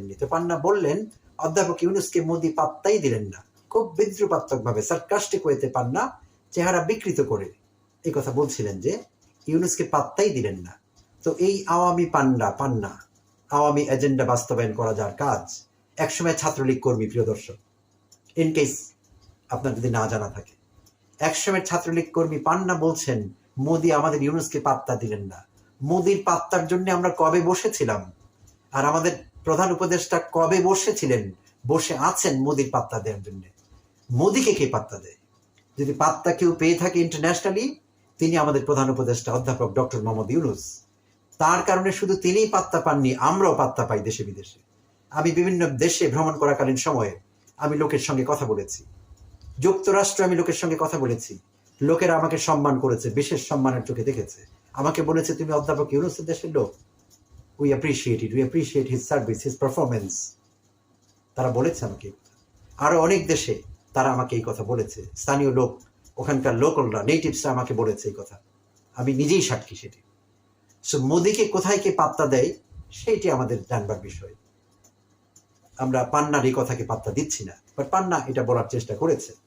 বলেননি। তো পান্না বললেন অধ্যাপক ইউনূসকে মোদি পাত্তাই দিলেন না। খুব বিদ্রুপাত্মকভাবে সার্কাস্টিক ওয়েতে পান্না চেহারা বিকৃত করে এই কথা বলছিলেন যে ইউনূসকে পাত্তাই দিলেন না। তো এই আওয়ামী পান্না আওয়ামী এজেন্ডা বাস্তবায়ন করা যার কাজ, একসময় ছাত্রলীগ কর্মী, প্রিয় দর্শক, ইন কেস আপনার যদি না জানা থাকে, একসময় ছাত্রলীগ কর্মী পান্না বলছেন মোদি আমাদের ইউনূসকে পাত্তা দিলেন না। মোদির পাত্তার জন্য আমরা কবে বসেছিলাম, আর আমাদের প্রধান উপদেষ্টা কবে বসে আছেন মোদির পাত্তা দেওয়ার জন্য। মোদিকে কে পাত্তা দেয়? যদি পাত্তা কেউ পেয়ে থাকে ইন্টারন্যাশনালি, তিনি আমাদের প্রধান উপদেষ্টা অধ্যাপক ডক্টর মোহাম্মদ ইউনূস। তার কারণে শুধু তিনিই পাত্তা পাননি, আমরাও পাত্তা পাই দেশে বিদেশে। আমি বিভিন্ন দেশে ভ্রমণ করাকালীন সময়ে আমি লোকের সঙ্গে কথা বলেছি, যুক্তরাষ্ট্রে আমি লোকের সঙ্গে কথা বলেছি, লোকেরা আমাকে সম্মান করেছে, বিশেষ সম্মানের চোখে দেখেছে, আমাকে বলেছে তুমি অধ্যাপক ইউনূসের দেশের লোক, we appreciate his service, his performance. তারা বলেছে আমাকে, আরো অনেক দেশে তারা আমাকে এই কথা বলেছে, স্থানীয় লোক, ওখানকার লোকালরা, নেটিভসরা আমাকে বলেছে এই কথা, আমি নিজেই সাক্ষী সেটি। সো মোদিকে কোথায় কে পাত্তা দেয় সেইটি আমাদের জানবার বিষয়। আমরা পান্নার এই কথাকে পাত্তা দিচ্ছি না, বাট পান্না এটা বলার চেষ্টা করেছে।